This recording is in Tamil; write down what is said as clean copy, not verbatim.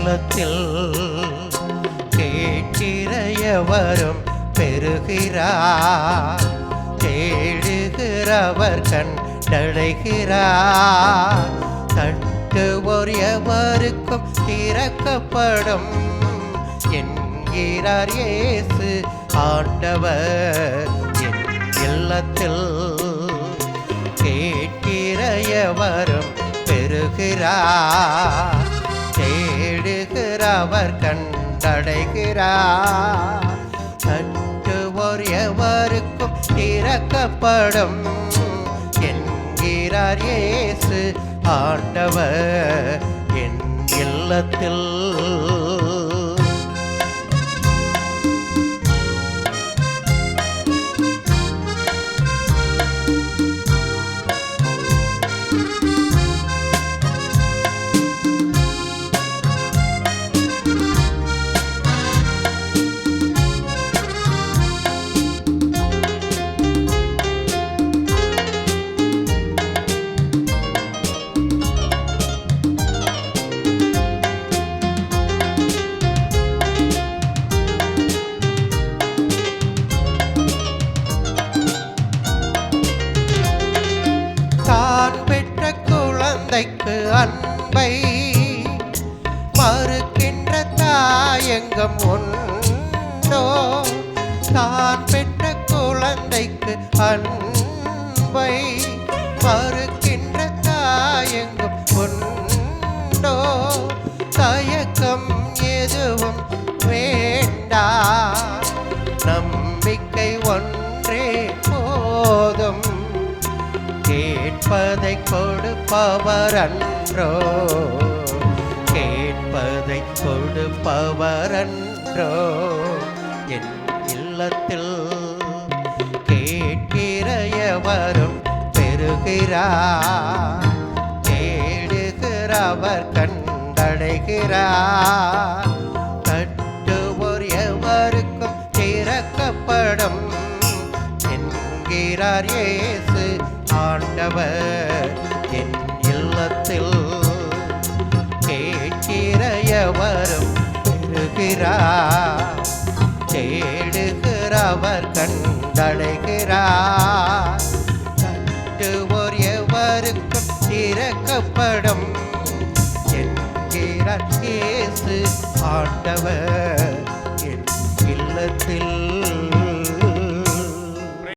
இல்லத்தில் கேட்கிறவரும் பெறுகிறார், தேடுகிறவர் கண்டடைகிறார். தட்டுவோர் எவருக்கும் திறக்கப்படும் என்கிறார் இயேசு ஆண்டவர். என் இல்லத்தில் கேட்கிற எவரும் பெறுகிறார், தேடுகிறவர் கண்டடைகிறார். தட்டுவோர் எவருக்கும் திறக்கப்படும் என்கிறார் இயேசு ஆண்டவர். என் இல்லத்தில் அன்பை மறுக்கின்ற தாயங்கம் உண்டோ? தான் பெற்ற குழந்தைக்கு அன்பை மறுக்கின்ற தாயங்கம் உண்டோ? தயக்கம் எதுவும் வேண்டாம், நம்பிக்கை ஒன்றே போதும். கேட்பதை கொடுப்பவர் அன்றோ, கேட்பதை கொடுப்பவர் அன்றோ. என் இல்லத்தில் கேட்கிற எவரும் பெறுகிறார், தேடுகிறவர் கண்டடைகிறார். தட்டுவோர் எவருக்கும் திறக்கப்படும் என்கிறார் இயேசு ஆண்டவர். என் இல்லத்தில் கேட்கிற எவரும் பெறுகிறார், தேடுகிறவர் கண்டடைகிறார். தட்டுவோர் எவருக்கும் திறக்கப்படும் என்கிறார் இயேசு ஆண்டவர். என் இல்லத்தில்